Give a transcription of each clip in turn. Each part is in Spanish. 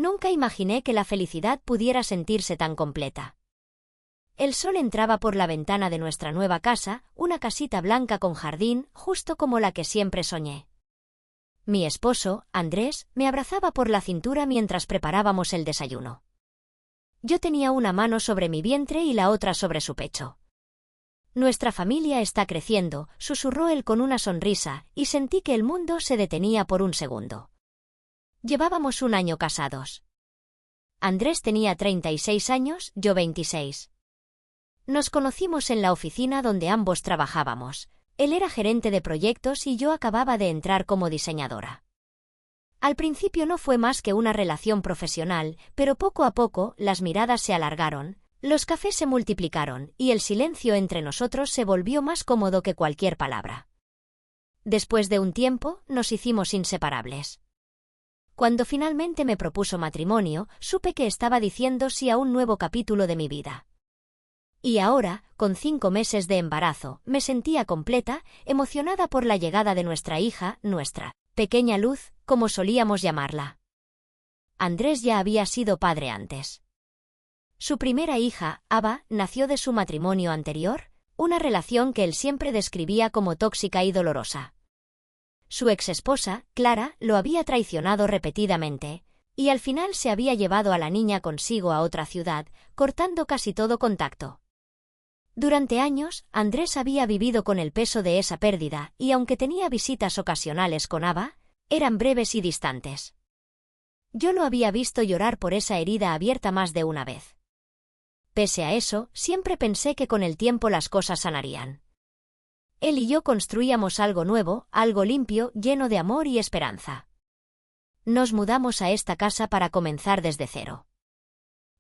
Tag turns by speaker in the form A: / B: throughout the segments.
A: Nunca imaginé que la felicidad pudiera sentirse tan completa. El sol entraba por la ventana de nuestra nueva casa, una casita blanca con jardín, justo como la que siempre soñé. Mi esposo, Andrés, me abrazaba por la cintura mientras preparábamos el desayuno. Yo tenía una mano sobre mi vientre y la otra sobre su pecho. Nuestra familia está creciendo, susurró él con una sonrisa, y sentí que el mundo se detenía por un segundo. Llevábamos un año casados. Andrés tenía 36 años, yo 26. Nos conocimos en la oficina donde ambos trabajábamos. Él era gerente de proyectos y yo acababa de entrar como diseñadora. Al principio no fue más que una relación profesional, pero poco a poco las miradas se alargaron, los cafés se multiplicaron y el silencio entre nosotros se volvió más cómodo que cualquier palabra. Después de un tiempo, nos hicimos inseparables. Cuando finalmente me propuso matrimonio, supe que estaba diciendo sí a un nuevo capítulo de mi vida. Y ahora, con 5 meses de embarazo, me sentía completa, emocionada por la llegada de nuestra hija, nuestra pequeña Luz, como solíamos llamarla. Andrés ya había sido padre antes. Su primera hija, Ava, nació de su matrimonio anterior, una relación que él siempre describía como tóxica y dolorosa. Su exesposa, Clara, lo había traicionado repetidamente, y al final se había llevado a la niña consigo a otra ciudad, cortando casi todo contacto. Durante años, Andrés había vivido con el peso de esa pérdida y aunque tenía visitas ocasionales con Ava, eran breves y distantes. Yo lo había visto llorar por esa herida abierta más de una vez. Pese a eso, siempre pensé que con el tiempo las cosas sanarían. Él y yo construíamos algo nuevo, algo limpio, lleno de amor y esperanza. Nos mudamos a esta casa para comenzar desde cero.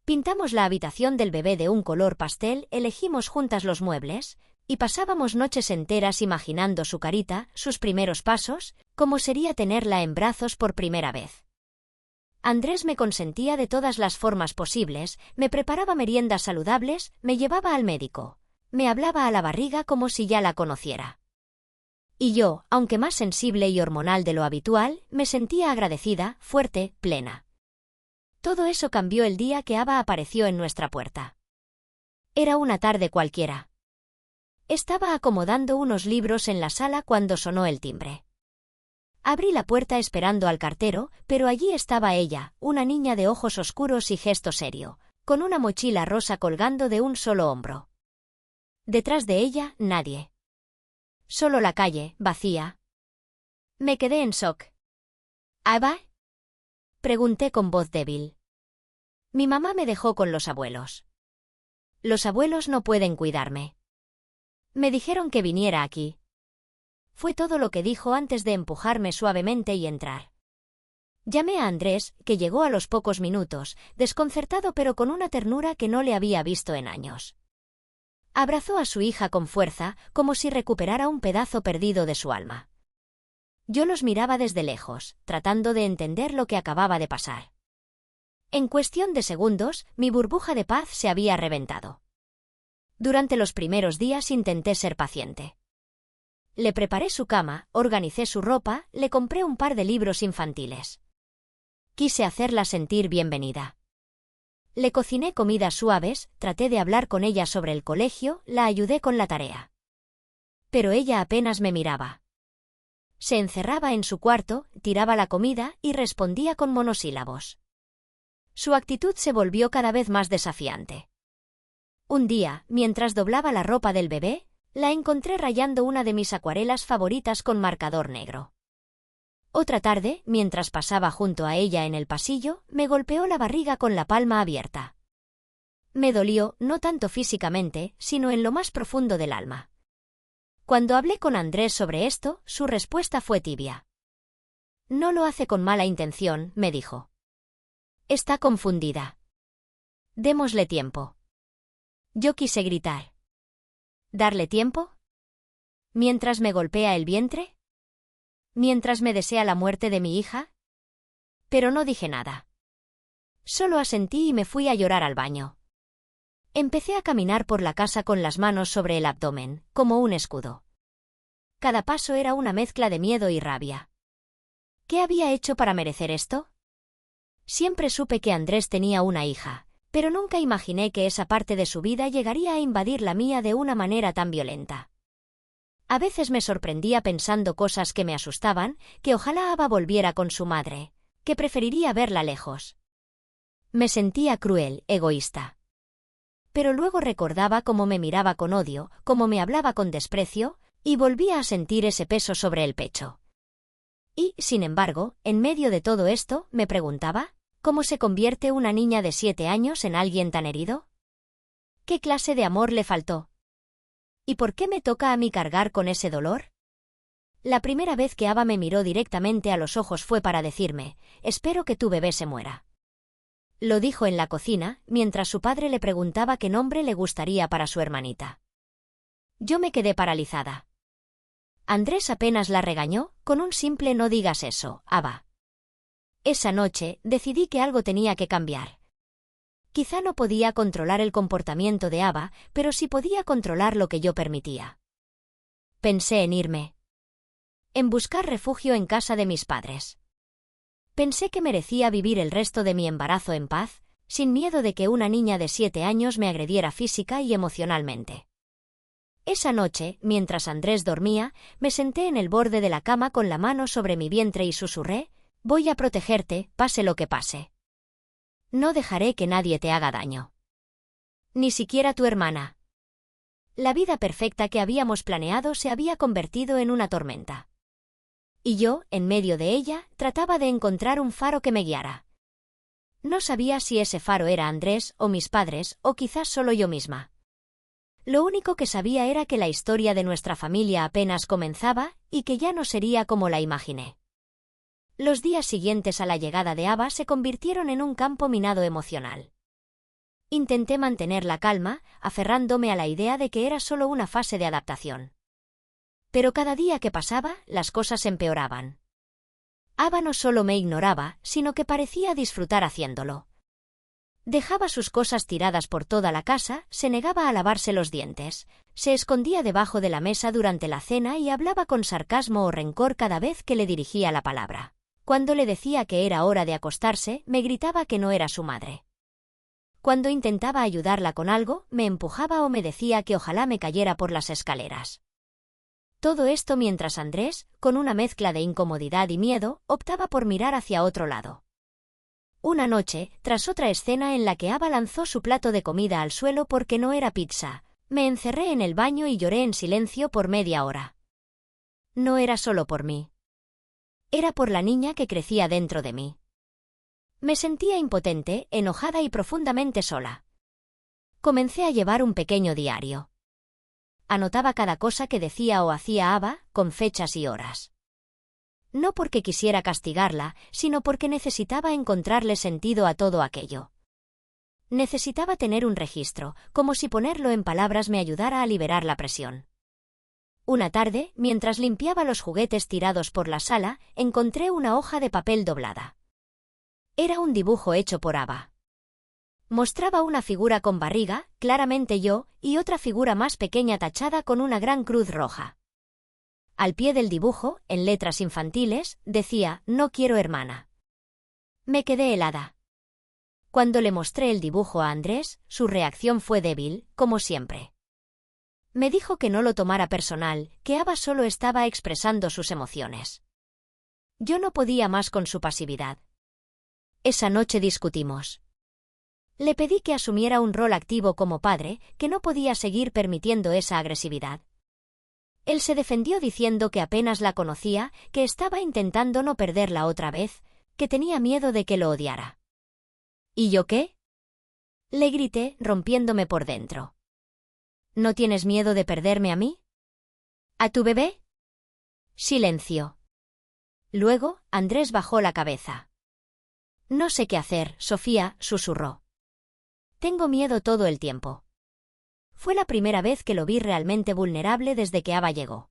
A: Pintamos la habitación del bebé de un color pastel, elegimos juntas los muebles, y pasábamos noches enteras imaginando su carita, sus primeros pasos, cómo sería tenerla en brazos por primera vez. Andrés me consentía de todas las formas posibles, me preparaba meriendas saludables, me llevaba al médico, me hablaba a la barriga como si ya la conociera. Y yo, aunque más sensible y hormonal de lo habitual, me sentía agradecida, fuerte, plena. Todo eso cambió el día que Ava apareció en nuestra puerta. Era una tarde cualquiera. Estaba acomodando unos libros en la sala cuando sonó el timbre. Abrí la puerta esperando al cartero, pero allí estaba ella, una niña de ojos oscuros y gesto serio, con una mochila rosa colgando de un solo hombro. Detrás de ella, nadie. Solo la calle, vacía. Me quedé en shock. ¿Ava? Pregunté con voz débil. Mi mamá me dejó con los abuelos. Los abuelos no pueden cuidarme. Me dijeron que viniera aquí. Fue todo lo que dijo antes de empujarme suavemente y entrar. Llamé a Andrés, que llegó a los pocos minutos, desconcertado pero con una ternura que no le había visto en años. Abrazó a su hija con fuerza, como si recuperara un pedazo perdido de su alma. Yo los miraba desde lejos, tratando de entender lo que acababa de pasar. En cuestión de segundos, mi burbuja de paz se había reventado. Durante los primeros días intenté ser paciente. Le preparé su cama, organicé su ropa, le compré un par de libros infantiles. Quise hacerla sentir bienvenida. Le cociné comidas suaves, traté de hablar con ella sobre el colegio, la ayudé con la tarea. Pero ella apenas me miraba. Se encerraba en su cuarto, tiraba la comida y respondía con monosílabos. Su actitud se volvió cada vez más desafiante. Un día, mientras doblaba la ropa del bebé, la encontré rayando una de mis acuarelas favoritas con marcador negro. Otra tarde, mientras pasaba junto a ella en el pasillo, me golpeó la barriga con la palma abierta. Me dolió, no tanto físicamente, sino en lo más profundo del alma. Cuando hablé con Andrés sobre esto, su respuesta fue tibia. No lo hace con mala intención, me dijo. Está confundida. Démosle tiempo. Yo quise gritar. ¿Darle tiempo? ¿Mientras me golpea el vientre? ¿Mientras me desea la muerte de mi hija? Pero no dije nada. Solo asentí y me fui a llorar al baño. Empecé a caminar por la casa con las manos sobre el abdomen, como un escudo. Cada paso era una mezcla de miedo y rabia. ¿Qué había hecho para merecer esto? Siempre supe que Andrés tenía una hija, pero nunca imaginé que esa parte de su vida llegaría a invadir la mía de una manera tan violenta. A veces me sorprendía pensando cosas que me asustaban, que ojalá Ava volviera con su madre, que preferiría verla lejos. Me sentía cruel, egoísta. Pero luego recordaba cómo me miraba con odio, cómo me hablaba con desprecio, y volvía a sentir ese peso sobre el pecho. Y, sin embargo, en medio de todo esto, me preguntaba, ¿cómo se convierte una niña de 7 años en alguien tan herido? ¿Qué clase de amor le faltó? ¿Y por qué me toca a mí cargar con ese dolor? La primera vez que Ava me miró directamente a los ojos fue para decirme, espero que tu bebé se muera. Lo dijo en la cocina, mientras su padre le preguntaba qué nombre le gustaría para su hermanita. Yo me quedé paralizada. Andrés apenas la regañó, con un simple no digas eso, Ava. Esa noche, decidí que algo tenía que cambiar. Quizá no podía controlar el comportamiento de Ava, pero sí podía controlar lo que yo permitía. Pensé en irme. En buscar refugio en casa de mis padres. Pensé que merecía vivir el resto de mi embarazo en paz, sin miedo de que una niña de 7 años me agrediera física y emocionalmente. Esa noche, mientras Andrés dormía, me senté en el borde de la cama con la mano sobre mi vientre y susurré, voy a protegerte, pase lo que pase. No dejaré que nadie te haga daño. Ni siquiera tu hermana. La vida perfecta que habíamos planeado se había convertido en una tormenta. Y yo, en medio de ella, trataba de encontrar un faro que me guiara. No sabía si ese faro era Andrés o mis padres, o quizás solo yo misma. Lo único que sabía era que la historia de nuestra familia apenas comenzaba, y que ya no sería como la imaginé. Los días siguientes a la llegada de Ava se convirtieron en un campo minado emocional. Intenté mantener la calma, aferrándome a la idea de que era solo una fase de adaptación. Pero cada día que pasaba, las cosas empeoraban. Ava no solo me ignoraba, sino que parecía disfrutar haciéndolo. Dejaba sus cosas tiradas por toda la casa, se negaba a lavarse los dientes, se escondía debajo de la mesa durante la cena y hablaba con sarcasmo o rencor cada vez que le dirigía la palabra. Cuando le decía que era hora de acostarse, me gritaba que no era su madre. Cuando intentaba ayudarla con algo, me empujaba o me decía que ojalá me cayera por las escaleras. Todo esto mientras Andrés, con una mezcla de incomodidad y miedo, optaba por mirar hacia otro lado. Una noche, tras otra escena en la que Ava lanzó su plato de comida al suelo porque no era pizza, me encerré en el baño y lloré en silencio por media hora. No era solo por mí. Era por la niña que crecía dentro de mí. Me sentía impotente, enojada y profundamente sola. Comencé a llevar un pequeño diario. Anotaba cada cosa que decía o hacía Ava, con fechas y horas. No porque quisiera castigarla, sino porque necesitaba encontrarle sentido a todo aquello. Necesitaba tener un registro, como si ponerlo en palabras me ayudara a liberar la presión. Una tarde, mientras limpiaba los juguetes tirados por la sala, encontré una hoja de papel doblada. Era un dibujo hecho por Ava. Mostraba una figura con barriga, claramente yo, y otra figura más pequeña tachada con una gran cruz roja. Al pie del dibujo, en letras infantiles, decía, no quiero hermana. Me quedé helada. Cuando le mostré el dibujo a Andrés, su reacción fue débil, como siempre. Me dijo que no lo tomara personal, que Ava solo estaba expresando sus emociones. Yo no podía más con su pasividad. Esa noche discutimos. Le pedí que asumiera un rol activo como padre, que no podía seguir permitiendo esa agresividad. Él se defendió diciendo que apenas la conocía, que estaba intentando no perderla otra vez, que tenía miedo de que lo odiara. ¿Y yo qué? Le grité, rompiéndome por dentro. ¿No tienes miedo de perderme a mí? ¿A tu bebé? Silencio. Luego, Andrés bajó la cabeza. No sé qué hacer, Sofía, susurró. Tengo miedo todo el tiempo. Fue la primera vez que lo vi realmente vulnerable desde que Ava llegó.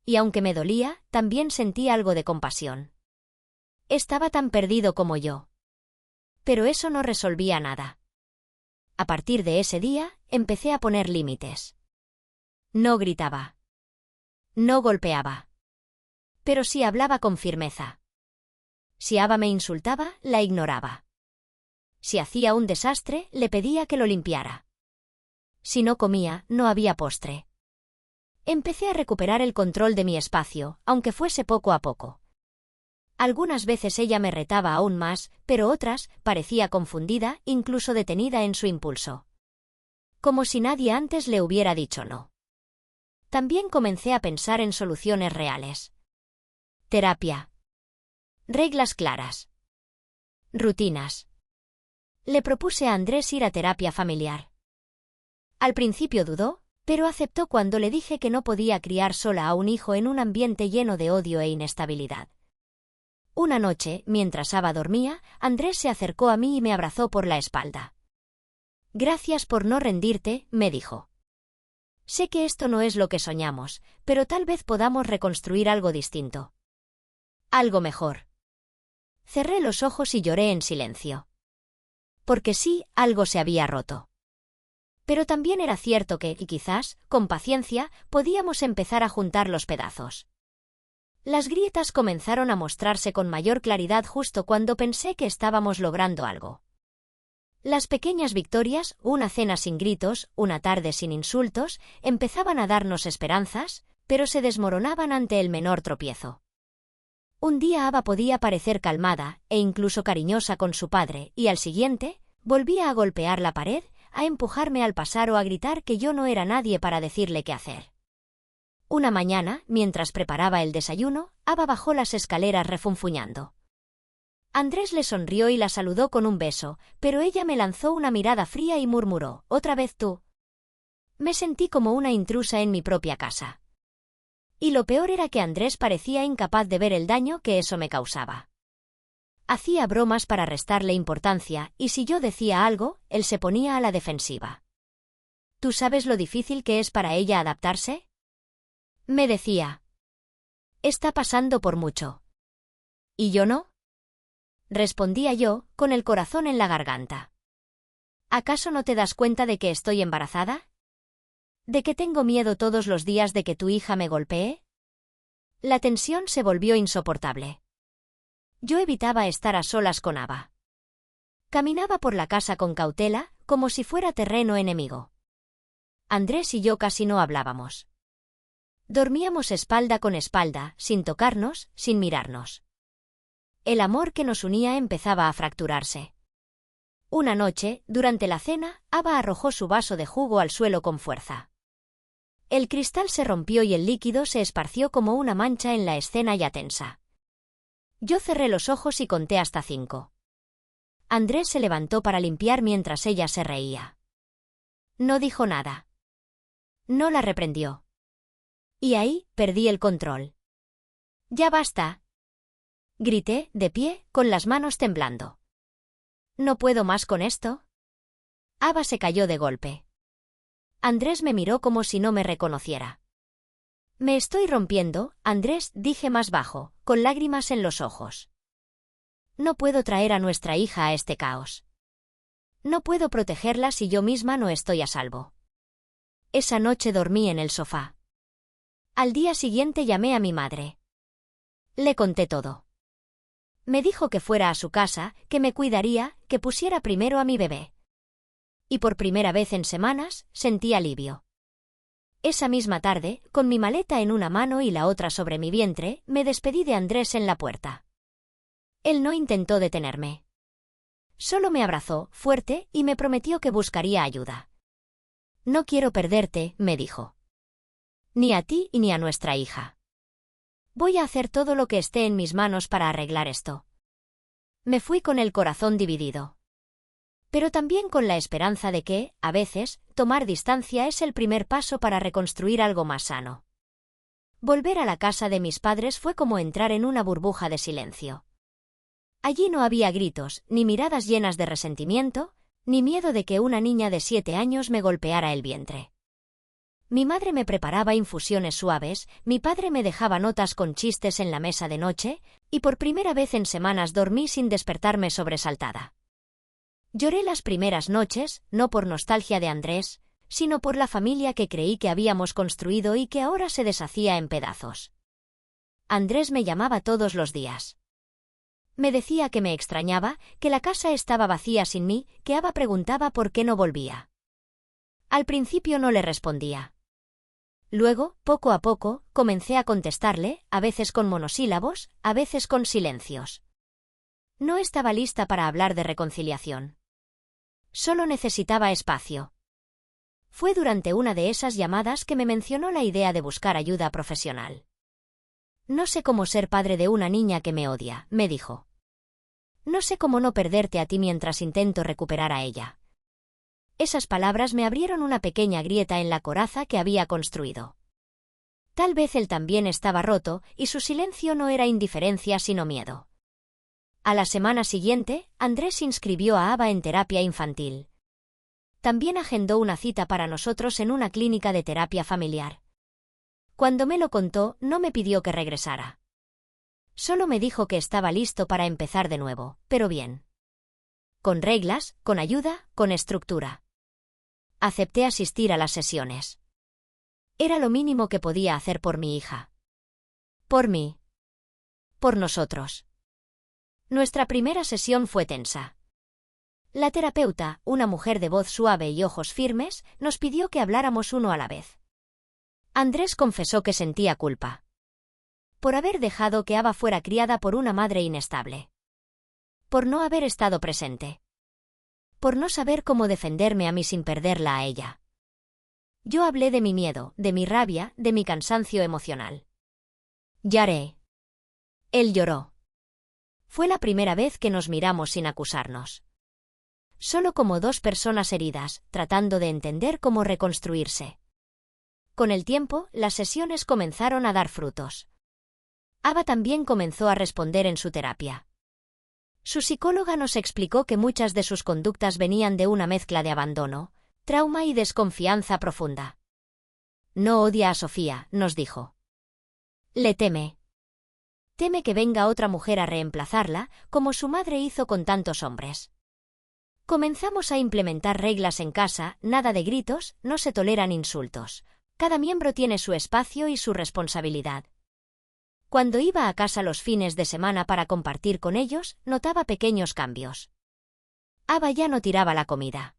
A: Y aunque me dolía, también sentí algo de compasión. Estaba tan perdido como yo. Pero eso no resolvía nada. A partir de ese día, empecé a poner límites. No gritaba. No golpeaba. Pero sí hablaba con firmeza. Si Ava me insultaba, la ignoraba. Si hacía un desastre, le pedía que lo limpiara. Si no comía, no había postre. Empecé a recuperar el control de mi espacio, aunque fuese poco a poco. Algunas veces ella me retaba aún más, pero otras, parecía confundida, incluso detenida en su impulso. Como si nadie antes le hubiera dicho no. También comencé a pensar en soluciones reales. Terapia. Reglas claras. Rutinas. Le propuse a Andrés ir a terapia familiar. Al principio dudó, pero aceptó cuando le dije que no podía criar sola a un hijo en un ambiente lleno de odio e inestabilidad. Una noche, mientras Ava dormía, Andrés se acercó a mí y me abrazó por la espalda. «Gracias por no rendirte», me dijo. «Sé que esto no es lo que soñamos, pero tal vez podamos reconstruir algo distinto. Algo mejor». Cerré los ojos y lloré en silencio. Porque sí, algo se había roto. Pero también era cierto que, y quizás, con paciencia, podíamos empezar a juntar los pedazos. Las grietas comenzaron a mostrarse con mayor claridad justo cuando pensé que estábamos logrando algo. Las pequeñas victorias, una cena sin gritos, una tarde sin insultos, empezaban a darnos esperanzas, pero se desmoronaban ante el menor tropiezo. Un día Ava podía parecer calmada, e incluso cariñosa con su padre, y al siguiente, volvía a golpear la pared, a empujarme al pasar o a gritar que yo no era nadie para decirle qué hacer. Una mañana, mientras preparaba el desayuno, Ava bajó las escaleras refunfuñando. Andrés le sonrió y la saludó con un beso, pero ella me lanzó una mirada fría y murmuró, «¿Otra vez tú?». Me sentí como una intrusa en mi propia casa. Y lo peor era que Andrés parecía incapaz de ver el daño que eso me causaba. Hacía bromas para restarle importancia, y si yo decía algo, él se ponía a la defensiva. «¿Tú sabes lo difícil que es para ella adaptarse?», me decía. «Está pasando por mucho». «¿Y yo no?», respondía yo, con el corazón en la garganta. «¿Acaso no te das cuenta de que estoy embarazada? ¿De que tengo miedo todos los días de que tu hija me golpee?». La tensión se volvió insoportable. Yo evitaba estar a solas con Ava. Caminaba por la casa con cautela, como si fuera terreno enemigo. Andrés y yo casi no hablábamos. Dormíamos espalda con espalda, sin tocarnos, sin mirarnos. El amor que nos unía empezaba a fracturarse. Una noche, durante la cena, Ava arrojó su vaso de jugo al suelo con fuerza. El cristal se rompió y el líquido se esparció como una mancha en la escena ya tensa. Yo cerré los ojos y conté hasta 5. Andrés se levantó para limpiar mientras ella se reía. No dijo nada. No la reprendió. Y ahí, perdí el control. «Ya basta», grité, de pie, con las manos temblando. «¿No puedo más con esto?». Ava se cayó de golpe. Andrés me miró como si no me reconociera. «Me estoy rompiendo, Andrés», dije más bajo, con lágrimas en los ojos. «No puedo traer a nuestra hija a este caos. No puedo protegerla si yo misma no estoy a salvo». Esa noche dormí en el sofá. Al día siguiente llamé a mi madre. Le conté todo. Me dijo que fuera a su casa, que me cuidaría, que pusiera primero a mi bebé. Y por primera vez en semanas, sentí alivio. Esa misma tarde, con mi maleta en una mano y la otra sobre mi vientre, me despedí de Andrés en la puerta. Él no intentó detenerme. Solo me abrazó, fuerte, y me prometió que buscaría ayuda. «No quiero perderte», me dijo. «Ni a ti ni a nuestra hija. Voy a hacer todo lo que esté en mis manos para arreglar esto». Me fui con el corazón dividido. Pero también con la esperanza de que, a veces, tomar distancia es el primer paso para reconstruir algo más sano. Volver a la casa de mis padres fue como entrar en una burbuja de silencio. Allí no había gritos, ni miradas llenas de resentimiento, ni miedo de que una niña de 7 años me golpeara el vientre. Mi madre me preparaba infusiones suaves, mi padre me dejaba notas con chistes en la mesa de noche, y por primera vez en semanas dormí sin despertarme sobresaltada. Lloré las primeras noches, no por nostalgia de Andrés, sino por la familia que creí que habíamos construido y que ahora se deshacía en pedazos. Andrés me llamaba todos los días. Me decía que me extrañaba, que la casa estaba vacía sin mí, que Ava preguntaba por qué no volvía. Al principio no le respondía. Luego, poco a poco, comencé a contestarle, a veces con monosílabos, a veces con silencios. No estaba lista para hablar de reconciliación. Solo necesitaba espacio. Fue durante una de esas llamadas que me mencionó la idea de buscar ayuda profesional. No sé cómo ser padre de una niña que me odia, me dijo. No sé cómo no perderte a ti mientras intento recuperar a ella. Esas palabras me abrieron una pequeña grieta en la coraza que había construido. Tal vez él también estaba roto, y su silencio no era indiferencia sino miedo. A la semana siguiente, Andrés inscribió a Ava en terapia infantil. También agendó una cita para nosotros en una clínica de terapia familiar. Cuando me lo contó, no me pidió que regresara. Solo me dijo que estaba listo para empezar de nuevo, pero bien. Con reglas, con ayuda, con estructura. Acepté asistir a las sesiones. Era lo mínimo que podía hacer por mi hija. Por mí. Por nosotros. Nuestra primera sesión fue tensa. La terapeuta, una mujer de voz suave y ojos firmes, nos pidió que habláramos uno a la vez. Andrés confesó que sentía culpa. Por haber dejado que Ava fuera criada por una madre inestable. Por no haber estado presente. Por no saber cómo defenderme a mí sin perderla a ella. Yo hablé de mi miedo, de mi rabia, de mi cansancio emocional. Lloré. Él lloró. Fue la primera vez que nos miramos sin acusarnos. Solo como dos personas heridas, tratando de entender cómo reconstruirse. Con el tiempo, las sesiones comenzaron a dar frutos. Ava también comenzó a responder en su terapia. Su psicóloga nos explicó que muchas de sus conductas venían de una mezcla de abandono, trauma y desconfianza profunda. No odia a Sofía, nos dijo. Le teme. Teme que venga otra mujer a reemplazarla, como su madre hizo con tantos hombres. Comenzamos a implementar reglas en casa, nada de gritos, no se toleran insultos. Cada miembro tiene su espacio y su responsabilidad. Cuando iba a casa los fines de semana para compartir con ellos, notaba pequeños cambios. Ava ya no tiraba la comida.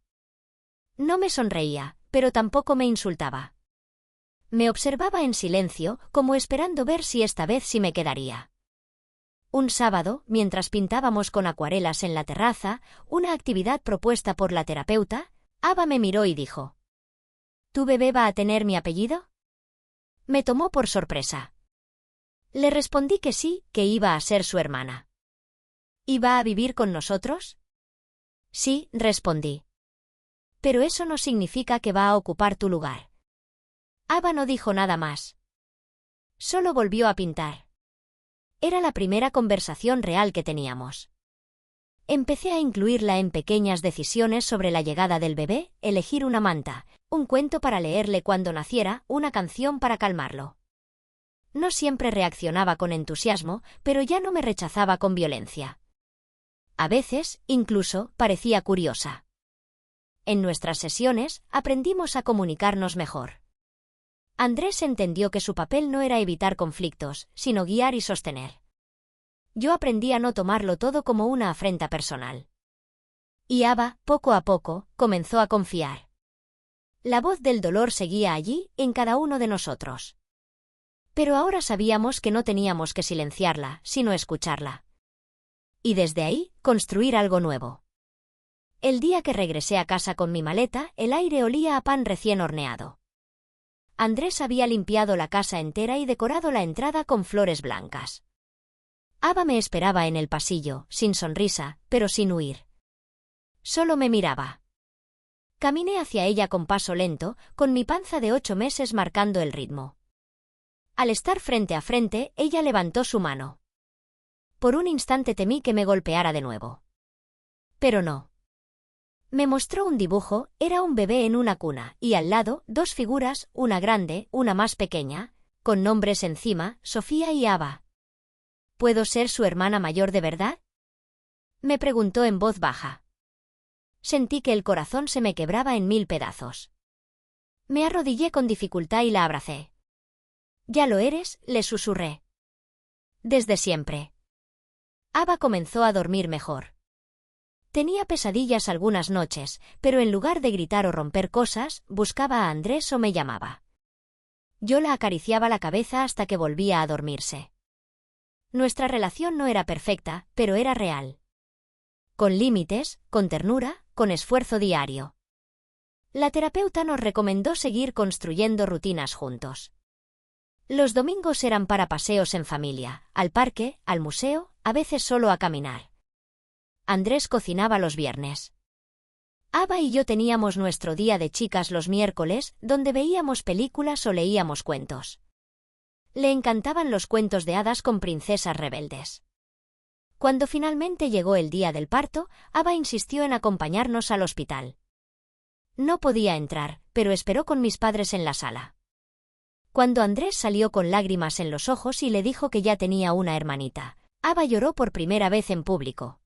A: No me sonreía, pero tampoco me insultaba. Me observaba en silencio, como esperando ver si esta vez sí me quedaría. Un sábado, mientras pintábamos con acuarelas en la terraza, una actividad propuesta por la terapeuta, Ava me miró y dijo: ¿Tu bebé va a tener mi apellido? Me tomó por sorpresa. Le respondí que sí, que iba a ser su hermana. ¿Iba a vivir con nosotros? Sí, respondí. Pero eso no significa que va a ocupar tu lugar. Ava no dijo nada más. Solo volvió a pintar. Era la primera conversación real que teníamos. Empecé a incluirla en pequeñas decisiones sobre la llegada del bebé, elegir una manta, un cuento para leerle cuando naciera, una canción para calmarlo. No siempre reaccionaba con entusiasmo, pero ya no me rechazaba con violencia. A veces, incluso, parecía curiosa. En nuestras sesiones, aprendimos a comunicarnos mejor. Andrés entendió que su papel no era evitar conflictos, sino guiar y sostener. Yo aprendí a no tomarlo todo como una afrenta personal. Y Ava, poco a poco, comenzó a confiar. La voz del dolor seguía allí, en cada uno de nosotros. Pero ahora sabíamos que no teníamos que silenciarla, sino escucharla. Y desde ahí, construir algo nuevo. El día que regresé a casa con mi maleta, el aire olía a pan recién horneado. Andrés había limpiado la casa entera y decorado la entrada con flores blancas. Ava me esperaba en el pasillo, sin sonrisa, pero sin huir. Solo me miraba. Caminé hacia ella con paso lento, con mi panza de 8 meses marcando el ritmo. Al estar frente a frente, ella levantó su mano. Por un instante temí que me golpeara de nuevo. Pero no. Me mostró un dibujo, era un bebé en una cuna, y al lado, 2 figuras, una grande, una más pequeña, con nombres encima, Sofía y Ava. ¿Puedo ser su hermana mayor de verdad? Me preguntó en voz baja. Sentí que el corazón se me quebraba en 1000 pedazos. Me arrodillé con dificultad y la abracé. Ya lo eres, le susurré. Desde siempre. Ava comenzó a dormir mejor. Tenía pesadillas algunas noches, pero en lugar de gritar o romper cosas, buscaba a Andrés o me llamaba. Yo la acariciaba la cabeza hasta que volvía a dormirse. Nuestra relación no era perfecta, pero era real. Con límites, con ternura, con esfuerzo diario. La terapeuta nos recomendó seguir construyendo rutinas juntos. Los domingos eran para paseos en familia, al parque, al museo, a veces solo a caminar. Andrés cocinaba los viernes. Ava y yo teníamos nuestro día de chicas los miércoles, donde veíamos películas o leíamos cuentos. Le encantaban los cuentos de hadas con princesas rebeldes. Cuando finalmente llegó el día del parto, Ava insistió en acompañarnos al hospital. No podía entrar, pero esperó con mis padres en la sala. Cuando Andrés salió con lágrimas en los ojos y le dijo que ya tenía una hermanita, Ava lloró por primera vez en público.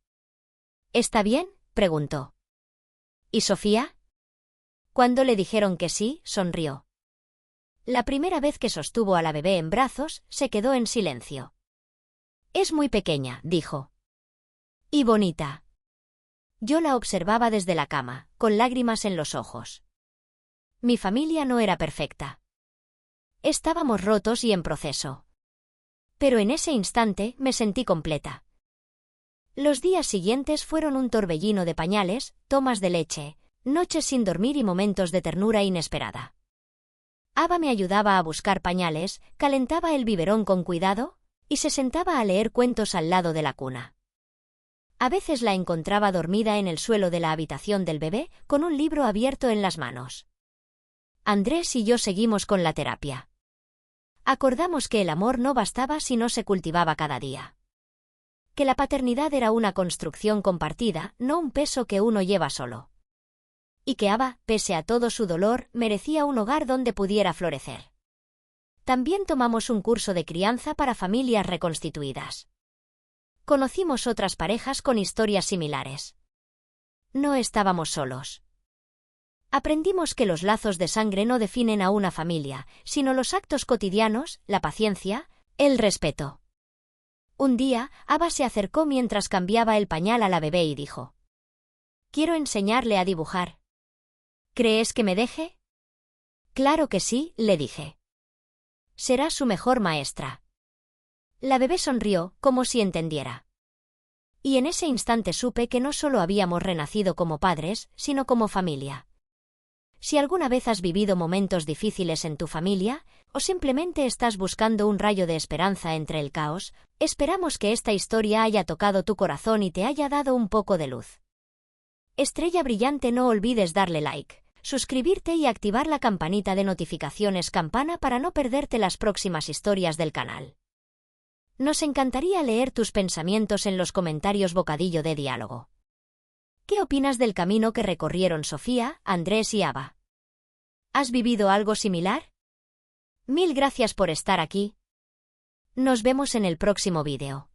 A: ¿Está bien?, preguntó. ¿Y Sofía? Cuando le dijeron que sí, sonrió. La primera vez que sostuvo a la bebé en brazos, se quedó en silencio. Es muy pequeña, dijo. Y bonita. Yo la observaba desde la cama, con lágrimas en los ojos. Mi familia no era perfecta. Estábamos rotos y en proceso. Pero en ese instante me sentí completa. Los días siguientes fueron un torbellino de pañales, tomas de leche, noches sin dormir y momentos de ternura inesperada. Ava me ayudaba a buscar pañales, calentaba el biberón con cuidado, y se sentaba a leer cuentos al lado de la cuna. A veces la encontraba dormida en el suelo de la habitación del bebé, con un libro abierto en las manos. Andrés y yo seguimos con la terapia. Acordamos que el amor no bastaba si no se cultivaba cada día. Que la paternidad era una construcción compartida, no un peso que uno lleva solo. Y que Ava, pese a todo su dolor, merecía un hogar donde pudiera florecer. También tomamos un curso de crianza para familias reconstituidas. Conocimos otras parejas con historias similares. No estábamos solos. Aprendimos que los lazos de sangre no definen a una familia, sino los actos cotidianos, la paciencia, el respeto. Un día, Ava se acercó mientras cambiaba el pañal a la bebé y dijo: «Quiero enseñarle a dibujar. ¿Crees que me deje?» «Claro que sí», le dije. «Será su mejor maestra». La bebé sonrió, como si entendiera. Y en ese instante supe que no solo habíamos renacido como padres, sino como familia. Si alguna vez has vivido momentos difíciles en tu familia, o simplemente estás buscando un rayo de esperanza entre el caos, esperamos que esta historia haya tocado tu corazón y te haya dado un poco de luz. Estrella brillante, no olvides darle like, suscribirte y activar la campanita de notificaciones campana para no perderte las próximas historias del canal. Nos encantaría leer tus pensamientos en los comentarios. Bocadillo de diálogo. ¿Qué opinas del camino que recorrieron Sofía, Andrés y Ava? ¿Has vivido algo similar? Mil gracias por estar aquí. Nos vemos en el próximo vídeo.